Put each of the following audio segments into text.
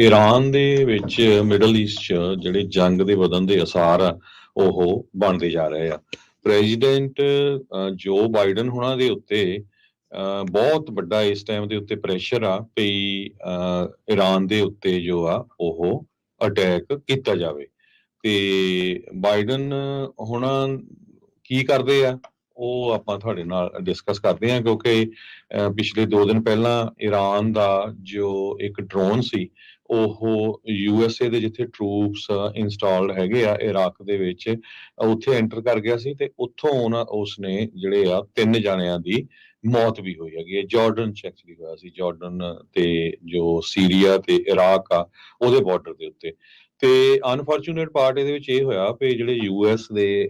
Iran ਦੇ ਵਿੱਚ middle East 'ਚ ਜਿਹੜੇ ਜੰਗ ਦੇ ਵਧਣ ਦੇ ਅਸਾਰ ਆ ਉਹ ਬਣਦੇ ਜਾ ਰਹੇ ਆ। ਪ੍ਰੈਜ਼ੀਡੈਂਟ ਜੋ ਬਾਈਡਨ ਹੁਣਾਂ ਦੇ ਉੱਤੇ ਬਹੁਤ ਵੱਡਾ ਇਸ ਟਾਈਮ ਦੇ ਉੱਤੇ ਪ੍ਰੈਸ਼ਰ ਆ ਵੀ ਈਰਾਨ ਦੇ ਉੱਤੇ ਜੋ ਆ ਉਹ ਅਟੈਕ ਕੀਤਾ ਜਾਵੇ। ਤੇ ਬਾਈਡਨ ਹੁਣ ਕੀ ਕਰਦੇ ਆ ਉਹ ਆਪਾਂ ਤੁਹਾਡੇ ਨਾਲ ਡਿਸਕਸ ਕਰਦੇ ਹਾਂ, ਕਿਉਂਕਿ ਪਿਛਲੇ 2 ਦਿਨ ਪਹਿਲਾਂ ਈਰਾਨ ਦਾ ਜੋ ਇੱਕ ਡਰੋਨ ਸੀ ਉਹ USA ਦੇ ਜਿੱਥੇ ਟਰੂਪਸ ਇੰਸਟਾਲਡ ਹੈਗੇ ਆ ਇਰਾਕ ਦੇ ਵਿੱਚ, ਉੱਥੇ ਐਂਟਰ ਕਰ ਗਿਆ ਸੀ ਤੇ ਉੱਥੋਂ ਉਸਨੇ ਜਿਹੜੇ ਆ 3 ਜਾਣਿਆਂ ਦੀ ਮੌਤ ਵੀ ਹੋਈ ਹੈਗੀ ਹੈ। ਜਾਰਡਨ ਚ ਐਕਚੁਅਲੀ ਹੋਇਆ ਸੀ, ਜਾਰਡਨ ਤੇ ਜੋ ਸੀਰੀਆ ਤੇ ਇਰਾਕ ਆ ਉਹਦੇ ਬਾਰਡਰ ਦੇ ਉੱਤੇ। ਤੇ ਅਨਫੋਰਚੂਨੇਟ ਪਾਰਟ ਇਹਦੇ ਵਿੱਚ ਇਹ ਹੋਇਆ ਵੀ ਜਿਹੜੇ US ਦੇ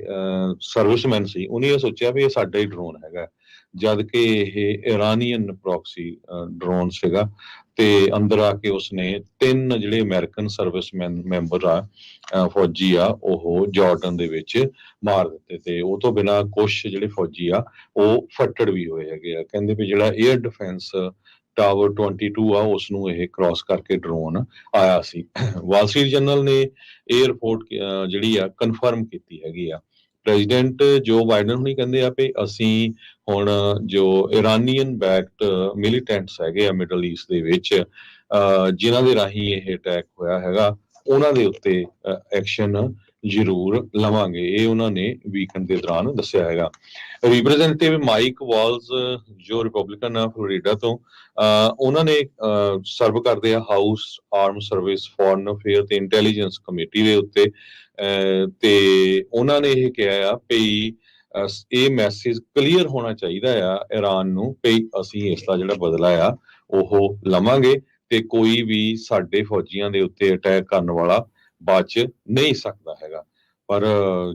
ਸਰਵਿਸਮੈਨ ਸੀ ਉਹਨੇ ਇਹ ਸੋਚਿਆ ਵੀ ਇਹ ਸਾਡਾ ਹੀ ਡਰੋਨ ਹੈਗਾ, ਜਦ ਕਿ ਇਹ ਇਰਾਨੀਅਨ ਪ੍ਰੋਕਸੀ ਡਰੋਨ ਸੀਗਾ। ਤੇ ਅੰਦਰ ਆ ਕੇ ਉਸਨੇ 3 ਜਿਹੜੇ ਅਮਰੀਕਨ ਸਰਵਿਸਮੈਨ ਮੈਂਬਰ ਆ ਫੌਜੀ ਆ ਉਹ ਜਾਰਡਨ ਦੇ ਵਿੱਚ ਮਾਰ ਦਿੱਤੇ। ਤੇ ਉਹ ਤੋਂ ਬਿਨਾਂ ਕੁਛ ਜਿਹੜੇ ਫੌਜੀ ਆ ਉਹ ਫੱਟੜ ਵੀ ਹੋਏ ਹੈਗੇ ਆ। ਕਹਿੰਦੇ ਵੀ ਜਿਹੜਾ 에ਅਰ ਡਿਫੈਂਸ ਟਾਵਰ 22 ਆ ਉਸ ਨੂੰ ਇਹ ਕ੍ਰਾਸ ਕਰਕੇ ਡਰੋਨ ਆਇਆ ਸੀ। ਵਾਲ ਸਟਰੀਟ ਜਰਨਲ ਨੇ ਇਹ ਰਿਪੋਰਟ ਜਿਹੜੀ ਆ ਕਨਫਰਮ ਕੀਤੀ ਹੈਗੀ ਆ। ਪ੍ਰੈਜ਼ੀਡੈਂਟ ਜੋ ਬਾਈਡਨ ਹੁਣੀ ਕਹਿੰਦੇ ਆ ਵੀ ਅਸੀਂ ਹੁਣ ਜੋ ਇਰਾਨੀਅਨ ਬੈਕਡ ਮਿਲੀਟੈਂਟਸ ਹੈਗੇ ਆ ਮਿਡਲ ਈਸਟ ਦੇ ਵਿੱਚ ਜਿਨ੍ਹਾਂ ਦੇ ਰਾਹੀਂ ਇਹ ਅਟੈਕ ਹੋਇਆ ਹੈਗਾ ਉਹਨਾਂ ਦੇ ਉੱਤੇ ਐਕਸ਼ਨ ਜ਼ਰੂਰ ਲਵਾਂਗੇ, ਇਹ ਉਹਨਾਂ ਨੇ ਵੀਕਐਂਡ ਦੇ ਦੌਰਾਨ ਦੱਸਿਆ ਹੈਗਾ। ਰਿਪਰੈਜ਼ੈਂਟੇਟਿਵ ਮਾਈਕ ਵਾਲਜ਼ ਜੋ ਰਿਪਬਲਿਕਨ ਆ ਫਲੋਰੀਡਾ ਤੋਂ, ਉਹਨਾਂ ਨੇ ਸਰਵ ਕਰਦੇ ਆ ਹਾਊਸ ਆਰਮ ਸਰਵਿਸ ਫੋਰਨ ਅਫੇਅਰ ਤੇ ਇੰਟੈਲੀਜੈਂਸ ਕਮੇਟੀ ਦੇ ਉੱਤੇ। ਤੇ ਉਹਨਾਂ ਨੇ ਇਹ ਕਿਹਾ ਆ ਵੀ ਇਹ ਮੈਸੇਜ ਕਲੀਅਰ ਹੋਣਾ ਚਾਹੀਦਾ ਆ ਈਰਾਨ ਨੂੰ ਵੀ ਅਸੀਂ ਇਸ ਦਾ ਜਿਹੜਾ ਬਦਲਾ ਆ ਉਹ ਲਵਾਂਗੇ ਤੇ ਕੋਈ ਵੀ ਸਾਡੇ ਫੌਜੀਆਂ ਦੇ ਉੱਤੇ ਅਟੈਕ ਕਰਨ ਵਾਲਾ ਬਚ ਨਹੀਂ ਸਕਦਾ ਹੈਗਾ। ਪਰ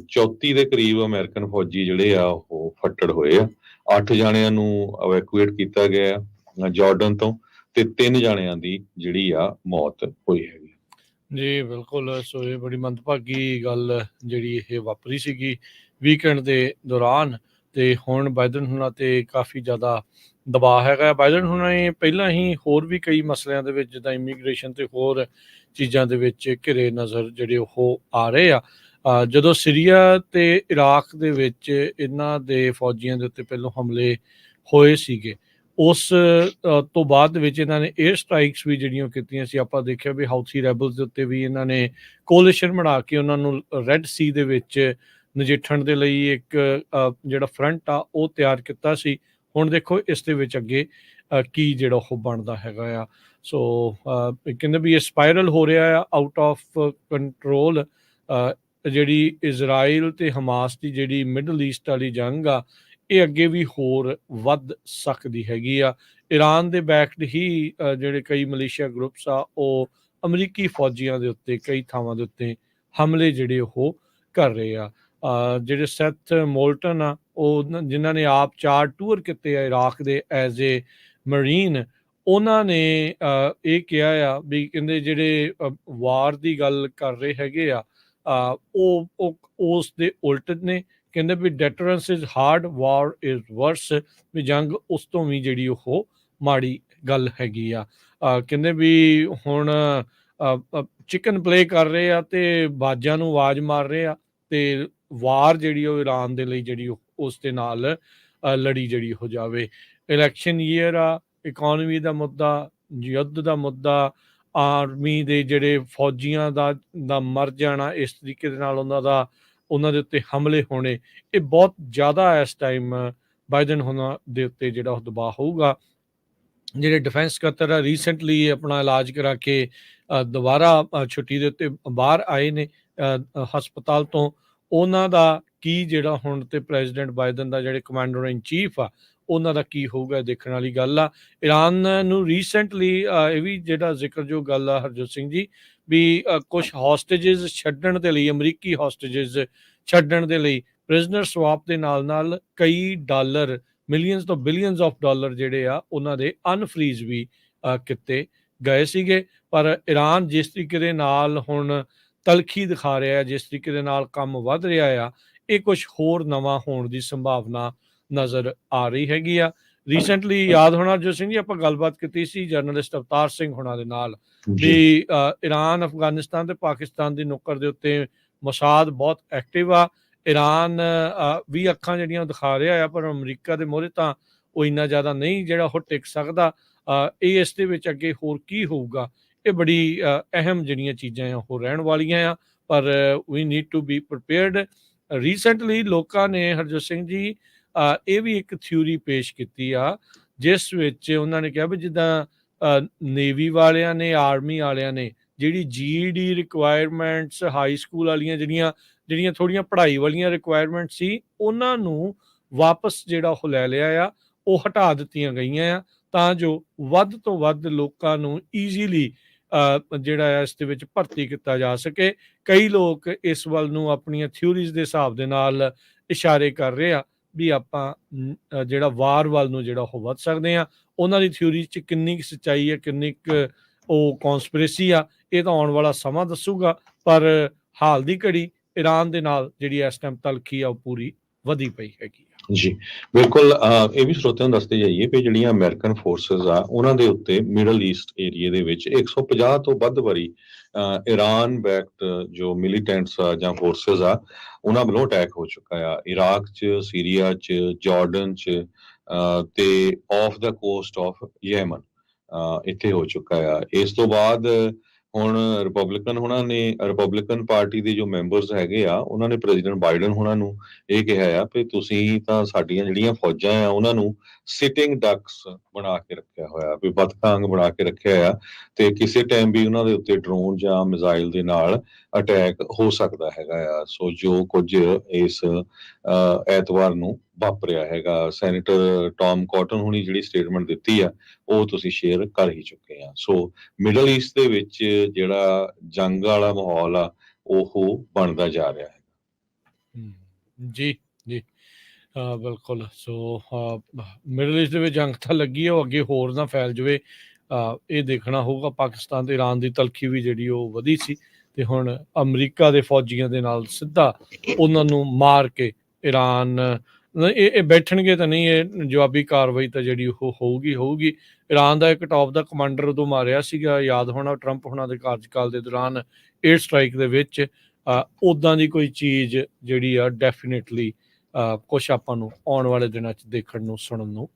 34 ਦੇ ਕਰੀਬ ਅਮਰੀਕਨ ਫੌਜੀ ਜਿਹੜੇ ਆ ਉਹ ਫੱਟੜ ਹੋਏ ਆ। 8 ਜਾਣਿਆਂ ਨੂੰ ਇਵੈਕੂਏਟ ਕੀਤਾ ਗਿਆ ਜਾਰਡਨ ਤੋਂ ਤੇ 3 ਜਾਣਿਆਂ ਦੀ ਜਿਹੜੀ ਆ ਮੌਤ ਹੋਈ ਹੈਗੀ। ਜੀ ਬਿਲਕੁਲ, ਸੋ ਇਹ ਬੜੀ ਮੰਦਭਾਗੀ ਗੱਲ ਜਿਹੜੀ ਇਹ ਵਾਪਰੀ ਸੀਗੀ ਵੀਕਐਂਡ ਦੇ ਦੌਰਾਨ। ਤੇ ਹੁਣ ਬਾਈਡਨ ਹੁਣਾਂ ਤੇ ਕਾਫੀ ਜ਼ਿਆਦਾ ਦਬਾਅ ਹੈਗਾ। ਬਾਈਡਨ ਹੁਣਾਂ ਨੇ ਪਹਿਲਾਂ ਹੀ ਹੋਰ ਵੀ ਕਈ ਮਸਲਿਆਂ ਦੇ ਵਿੱਚ ਜਿੱਦਾਂ ਇਮੀਗ੍ਰੇਸ਼ਨ ਤੇ ਹੋਰ ਚੀਜ਼ਾਂ ਦੇ ਵਿੱਚ ਘਿਰੇ ਨਜ਼ਰ ਜਿਹੜੇ ਉਹ ਆ ਰਹੇ ਆ। ਜਦੋਂ ਸੀਰੀਆ ਤੇ ਇਰਾਕ ਦੇ ਵਿੱਚ ਇਹਨਾਂ ਦੇ ਫੌਜੀਆਂ ਦੇ ਉੱਤੇ ਪਹਿਲੋਂ ਹਮਲੇ ਹੋਏ ਸੀਗੇ, ਉਸ ਤੋਂ ਬਾਅਦ ਦੇ ਵਿੱਚ ਇਹਨਾਂ ਨੇ 에ਅਰ ਸਟ੍ਰਾਈਕਸ ਵੀ ਜਿਹੜੀਆਂ ਕੀਤੀਆਂ ਸੀ। ਆਪਾਂ ਦੇਖਿਆ ਵੀ ਹਾਊਥੀ ਰੈਬਲਸ ਦੇ ਉੱਤੇ ਵੀ ਇਹਨਾਂ ਨੇ ਕੋਲੀਸ਼ਨ ਬਣਾ ਕੇ ਉਹਨਾਂ ਨੂੰ ਰੈੱਡ ਸੀ ਦੇ ਵਿੱਚ ਨਜਿੱਠਣ ਦੇ ਲਈ ਇੱਕ ਜਿਹੜਾ ਫਰੰਟ ਆ ਉਹ ਤਿਆਰ ਕੀਤਾ ਸੀ। ਹੁਣ ਦੇਖੋ ਇਸ ਦੇ ਵਿੱਚ ਅੱਗੇ ਕੀ ਜਿਹੜਾ ਉਹ ਬਣਦਾ ਹੈਗਾ ਆ। ਸੋ ਕਹਿੰਦੇ ਵੀ ਇਹ ਸਪਾਇਰਲ ਹੋ ਰਿਹਾ ਆ ਆਊਟ ਆਫ ਕੰਟਰੋਲ। ਜਿਹੜੀ ਇਜ਼ਰਾਈਲ ਤੇ ਹਮਾਸ ਦੀ ਜਿਹੜੀ ਮਿਡਲ ਈਸਟ ਵਾਲੀ ਜੰਗ ਆ ਇਹ ਅੱਗੇ ਵੀ ਹੋਰ ਵੱਧ ਸਕਦੀ ਹੈਗੀ ਆ। ਈਰਾਨ ਦੇ ਬੈਕਡ ਹੀ ਜਿਹੜੇ ਕਈ ਮਲੇਸ਼ੀਆ ਗਰੁੱਪਸ ਆ ਉਹ ਅਮਰੀਕੀ ਫੌਜੀਆਂ ਦੇ ਉੱਤੇ ਕਈ ਥਾਵਾਂ ਦੇ ਉੱਤੇ ਹਮਲੇ ਜਿਹੜੇ ਉਹ ਕਰ ਰਹੇ ਆ। ਜਿਹੜੇ ਸੈਥ ਮੋਲਟਨ ਆ ਉਹ ਜਿਨ੍ਹਾਂ ਨੇ ਆਪ 4 ਟੂਰ ਕੀਤੇ ਆ ਇਰਾਕ ਦੇ ਐਜ਼ ਏ ਮਰੀਨ, ਉਹਨਾਂ ਨੇ ਇਹ ਕਿਹਾ ਆ ਵੀ ਕਹਿੰਦੇ ਜਿਹੜੇ ਵਾਰ ਦੀ ਗੱਲ ਕਰ ਰਹੇ ਹੈਗੇ ਆ ਉਹ ਉਸ ਦੇ ਉਲਟ ਨੇ। ਕਹਿੰਦੇ ਵੀ deterrence is hard, war is ਵਰਸ, ਵੀ ਜੰਗ ਉਸ ਤੋਂ ਵੀ ਜਿਹੜੀ ਉਹ ਮਾੜੀ ਗੱਲ ਹੈਗੀ ਆ। ਕਹਿੰਦੇ ਵੀ ਹੁਣ ਚਿਕਨ ਪਲੇ ਕਰ ਰਹੇ ਆ ਤੇ ਬਾਜਾਂ ਨੂੰ ਆਵਾਜ਼ ਮਾਰ ਰਹੇ ਆ ਤੇ ਵਾਰ ਜਿਹੜੀ ਉਹ ਈਰਾਨ ਦੇ ਲਈ ਜਿਹੜੀ ਉਸ ਦੇ ਨਾਲ ਲੜੀ ਜਿਹੜੀ ਹੋ ਜਾਵੇ। ਇਲੈਕਸ਼ਨ ਈਅਰ ਆ, ਇਕੋਨਮੀ ਦਾ ਮੁੱਦਾ, ਯੁੱਧ ਦਾ ਮੁੱਦਾ, ਆਰਮੀ ਦੇ ਜਿਹੜੇ ਫੌਜੀਆਂ ਦਾ ਮਰ ਜਾਣਾ, ਇਸ ਤਰੀਕੇ ਦੇ ਨਾਲ ਉਹਨਾਂ ਦੇ ਉੱਤੇ ਹਮਲੇ ਹੋਣੇ, ਇਹ ਬਹੁਤ ਜ਼ਿਆਦਾ ਇਸ ਟਾਈਮ ਬਾਈਡਨ ਹੁਣਾਂ ਦੇ ਉੱਤੇ ਜਿਹੜਾ ਉਹ ਦਬਾਅ ਹੋਊਗਾ। ਜਿਹੜੇ ਡਿਫੈਂਸ ਸਕੱਤਰ ਆ ਰੀਸੈਂਟਲੀ ਆਪਣਾ ਇਲਾਜ ਕਰਾ ਕੇ ਦੁਬਾਰਾ ਛੁੱਟੀ ਦੇ ਉੱਤੇ ਬਾਹਰ ਆਏ ਨੇ ਹਸਪਤਾਲ ਤੋਂ, ਉਹਨਾਂ ਦਾ ਕੀ ਜਿਹੜਾ ਹੁਣ ਤੇ ਪ੍ਰੈਜ਼ੀਡੈਂਟ ਬਾਈਡਨ ਦਾ ਜਿਹੜੇ ਕਮਾਂਡਰ ਇਨ ਚੀਫ ਆ ਉਹਨਾਂ ਦਾ ਕੀ ਹੋਊਗਾ ਦੇਖਣ ਵਾਲੀ ਗੱਲ ਆ। ਈਰਾਨ ਨੂੰ ਰੀਸੈਂਟਲੀ ਇਹ ਵੀ ਜਿਹੜਾ ਜ਼ਿਕਰਯੋਗ ਗੱਲ ਆ ਹਰਜੋਤ ਸਿੰਘ ਜੀ, ਵੀ ਕੁਝ ਹੌਸਟੇਜਸ ਛੱਡਣ ਦੇ ਲਈ, ਅਮਰੀਕੀ ਹੌਸਟੇਜਸ ਛੱਡਣ ਦੇ ਲਈ ਪ੍ਰਿਜ਼ਨਰ ਸਵਾਪ ਦੇ ਨਾਲ ਕਈ ਡਾਲਰ, ਮਿਲੀਅਨਸ ਤੋਂ ਬਿਲੀਅਨਸ ਆਫ ਡਾਲਰ ਜਿਹੜੇ ਆ ਉਹਨਾਂ ਦੇ ਅਨਫਰੀਜ਼ ਵੀ ਕੀਤੇ ਗਏ ਸੀਗੇ। ਪਰ ਈਰਾਨ ਜਿਸ ਤਰੀਕੇ ਦੇ ਨਾਲ ਹੁਣ ਤਲਖੀ ਦਿਖਾ ਰਿਹਾ, ਜਿਸ ਤਰੀਕੇ ਦੇ ਨਾਲ ਕੰਮ ਵੱਧ ਰਿਹਾ ਆ, ਇਹ ਕੁਝ ਹੋਰ ਨਵਾਂ ਹੋਣ ਦੀ ਸੰਭਾਵਨਾ ਨਜ਼ਰ ਆ ਰਹੀ ਹੈਗੀ ਆ। ਰੀਸੈਂਟਲੀ ਯਾਦ ਹੋਣਾ ਜੋ ਸਿੰਘ ਜੀ ਆਪਾਂ ਗੱਲਬਾਤ ਕੀਤੀ ਸੀ ਜਰਨਲਿਸਟ ਅਵਤਾਰ ਸਿੰਘ ਹੋਣਾ ਦੇ ਨਾਲ ਜੀ ਵੀ ਈਰਾਨ ਅਫਗਾਨਿਸਤਾਨ ਤੇ ਪਾਕਿਸਤਾਨ ਦੀ ਨੁੱਕਰ ਦੇ ਉੱਤੇ ਮੋਸਾਦ ਬਹੁਤ ਐਕਟਿਵ ਆ। ਈਰਾਨ ਵੀ ਅੱਖਾਂ ਜਿਹੜੀਆਂ ਦਿਖਾ ਰਿਹਾ ਆ, ਪਰ ਅਮਰੀਕਾ ਦੇ ਮੋਹਰੇ ਤਾਂ ਉਹ ਇੰਨਾ ਜ਼ਿਆਦਾ ਨਹੀਂ ਜਿਹੜਾ ਉਹ ਟਿਕ ਸਕਦਾ। ਇਹ ਇਸ ਦੇ ਵਿੱਚ ਅੱਗੇ ਹੋਰ ਕੀ ਹੋਊਗਾ, ਇਹ ਬੜੀ ਅਹਿਮ ਜਿਹੜੀਆਂ ਚੀਜ਼ਾਂ ਆ ਉਹ ਰਹਿਣ ਵਾਲੀਆਂ ਆ, ਪਰ we need to be prepared. Recently ਲੋਕਾਂ ਨੇ ਹਰਜੋਤ ਸਿੰਘ ਜੀ ਇਹ ਵੀ ਇੱਕ ਥਿਊਰੀ ਪੇਸ਼ ਕੀਤੀ ਆ, ਜਿਸ ਵਿੱਚ ਉਹਨਾਂ ਨੇ ਕਿਹਾ ਵੀ ਜਿੱਦਾਂ ਨੇਵੀ ਵਾਲਿਆਂ ਨੇ, ਆਰਮੀ ਵਾਲਿਆਂ ਨੇ ਜਿਹੜੀ GED ਰਿਕੁਆਇਰਮੈਂਟਸ, ਹਾਈ ਸਕੂਲ ਵਾਲੀਆਂ ਜਿਹੜੀਆਂ ਥੋੜ੍ਹੀਆਂ ਪੜ੍ਹਾਈ ਵਾਲੀਆਂ ਰਿਕੁਆਇਰਮੈਂਟ ਸੀ, ਉਹਨਾਂ ਨੂੰ ਵਾਪਸ ਜਿਹੜਾ ਉਹ ਲੈ ਲਿਆ ਆ, ਉਹ ਹਟਾ ਦਿੱਤੀਆਂ ਗਈਆਂ ਆ, ਤਾਂ ਜੋ ਵੱਧ ਤੋਂ ਵੱਧ ਲੋਕਾਂ ਨੂੰ ਈਜ਼ੀਲੀ ਜਿਹੜਾ ਆ ਇਸ ਦੇ ਵਿੱਚ ਭਰਤੀ ਕੀਤਾ ਜਾ ਸਕੇ। ਕਈ ਲੋਕ ਇਸ ਵੱਲ ਨੂੰ ਆਪਣੀਆਂ ਥਿਊਰੀਜ਼ ਦੇ ਹਿਸਾਬ ਦੇ ਨਾਲ ਇਸ਼ਾਰੇ ਕਰ ਰਹੇ ਆ ਵੀ ਆਪਾਂ ਜਿਹੜਾ ਵਾਰ ਵੱਲ ਨੂੰ ਜਿਹੜਾ ਉਹ ਵੱਧ ਸਕਦੇ ਆ। ਉਹਨਾਂ ਦੀ ਥਿਊਰੀ 'ਚ ਕਿੰਨੀ ਕੁ ਸੱਚਾਈ ਹੈ, ਕਿੰਨੀ ਕੁ ਉਹ ਕੌਨਸਪੀਰੇਸੀ ਆ, ਇਹ ਤਾਂ ਆਉਣ ਵਾਲਾ ਸਮਾਂ ਦੱਸੂਗਾ। ਪਰ ਹਾਲ ਦੀ ਘੜੀ ਈਰਾਨ ਦੇ ਨਾਲ ਜਿਹੜੀ ਇਸ ਟਾਈਮ ਤਲਖੀ ਆ ਉਹ ਪੂਰੀ ਵਧੀ ਪਈ ਹੈਗੀ ਆ। ਜੀ ਬਿਲਕੁਲ। ਇਹ ਵੀ ਸਰੋਤਿਆਂ ਨੂੰ ਦੱਸਦੇ ਜਾਈਏ ਕਿ ਜਿਹੜੀਆਂ ਅਮਰੀਕਨ ਫੋਰਸਿਸ ਆ ਉਹਨਾਂ ਦੇ ਉੱਤੇ ਮਿਡਲ ਈਸਟ ਏਰੀਏ ਦੇ ਵਿੱਚ 150 ਤੋਂ ਵੱਧ ਵਾਰੀ ਈਰਾਨ ਬੈਕਡ ਜੋ ਮਿਲੀਟੈਂਟਸ ਆ ਜਾਂ ਫੋਰਸਿਸ ਆ ਉਹਨਾਂ ਵੱਲੋਂ ਅਟੈਕ ਹੋ ਚੁੱਕਾ ਆ, ਇਰਾਕ 'ਚ, ਸੀਰੀਆ 'ਚ, ਜਾਰਡਨ 'ਚ ਤੇ ਆਫ ਦਾ ਕੋਸਟ ਆਫ ਯੈਮਨ ਇੱਥੇ ਹੋ ਚੁੱਕਾ ਆ। ਇਸ ਤੋਂ ਬਾਅਦ ਹੁਣ ਰਿਪਬਲਿਕਨ ਪਾਰਟੀ ਦੇ ਜੋ ਮੈਂਬਰਸ ਹੈਗੇ ਆ ਉਹਨਾਂ ਨੇ ਪ੍ਰੈਜ਼ੀਡੈਂਟ ਬਾਈਡਨ ਉਹਨਾਂ ਨੂੰ ਇਹ ਕਿਹਾ ਆ ਕਿ ਤੁਸੀਂ ਤਾਂ ਸਾਡੀਆਂ ਜਿਹੜੀਆਂ ਫੌਜਾਂ ਆ ਉਹਨਾਂ ਨੂੰ ਸਿਟਿੰਗ ਡਕਸ ਬਣਾ ਕੇ ਰੱਖਿਆ ਹੋਇਆ, ਵੀ ਬਤਖਾਂ ਵਾਂਗ ਬਣਾ ਕੇ ਰੱਖਿਆ ਆ, ਤੇ ਕਿਸੇ ਟਾਈਮ ਵੀ ਉਹਨਾਂ ਦੇ ਉੱਤੇ ਡਰੋਨ ਜਾਂ ਮਿਜ਼ਾਈਲ ਦੇ ਨਾਲ ਅਟੈਕ ਹੋ ਸਕਦਾ ਹੈਗਾ ਆ। ਸੋ ਜੋ ਕੁਝ ਇਸ ਐਤਵਾਰ ਨੂੰ ਵਾਪਰਿਆ ਹੈਗਾ, ਸੈਨੇਟਰ ਟੌਮ ਕਾਟਨ ਹੁਣੀ ਜਿਹੜੀ ਸਟੇਟਮੈਂਟ ਦਿੱਤੀ ਆ ਉਹ ਤੁਸੀਂ ਸ਼ੇਅਰ ਕਰ ਹੀ ਚੁੱਕੇ ਆ। ਸੋ ਮਿਡਲ ਈਸਟ ਦੇ ਵਿੱਚ ਜਿਹੜਾ ਜੰਗ ਵਾਲਾ ਮਾਹੌਲ ਆ ਉਹ ਬਣਦਾ ਜਾ ਰਿਹਾ ਹੈ। ਜੀ ਜੀ ਬਿਲਕੁਲ। ਸੋ ਮਿਡਲ ਈਸਟ ਦੇ ਵਿੱਚ ਜੰਗ ਤਾਂ ਲੱਗੀ ਹੈ, ਉਹ ਅੱਗੇ ਹੋਰ ਨਾ ਫੈਲ ਜਾਵੇ, ਇਹ ਦੇਖਣਾ ਹੋਊਗਾ। ਪਾਕਿਸਤਾਨ ਤੇ ਈਰਾਨ ਦੀ ਤਲਖੀ ਵੀ ਜਿਹੜੀ ਉਹ ਵਧੀ ਸੀ, ਤੇ ਹੁਣ ਅਮਰੀਕਾ ਦੇ ਫੌਜੀਆਂ ਦੇ ਨਾਲ ਸਿੱਧਾ ਉਹਨਾਂ ਨੂੰ ਮਾਰ ਕੇ ਈਰਾਨ ਇਹ ਬੈਠਣਗੇ ਤਾਂ ਨਹੀਂ, ਇਹ ਜਵਾਬੀ ਕਾਰਵਾਈ ਤਾਂ ਜਿਹੜੀ ਉਹ ਹੋਊਗੀ। ਈਰਾਨ ਦਾ ਇੱਕ ਟੌਪ ਦਾ ਕਮਾਂਡਰ ਉਦੋਂ ਮਾਰਿਆ ਸੀਗਾ, ਯਾਦ ਹੋਣਾ ਟਰੰਪ ਹੋਣਾ ਦੇ ਕਾਰਜਕਾਲ ਦੇ ਦੌਰਾਨ 에ਅਰ ਸਟ੍ਰਾਈਕ ਦੇ ਵਿੱਚ। ਉੱਦਾਂ ਦੀ ਕੋਈ ਚੀਜ਼ ਜਿਹੜੀ ਆ ਡੈਫੀਨੇਟਲੀ ਕੁਛ ਆਪਾਂ ਨੂੰ ਆਉਣ ਵਾਲੇ ਦਿਨਾਂ 'ਚ ਦੇਖਣ ਨੂੰ, ਸੁਣਨ ਨੂੰ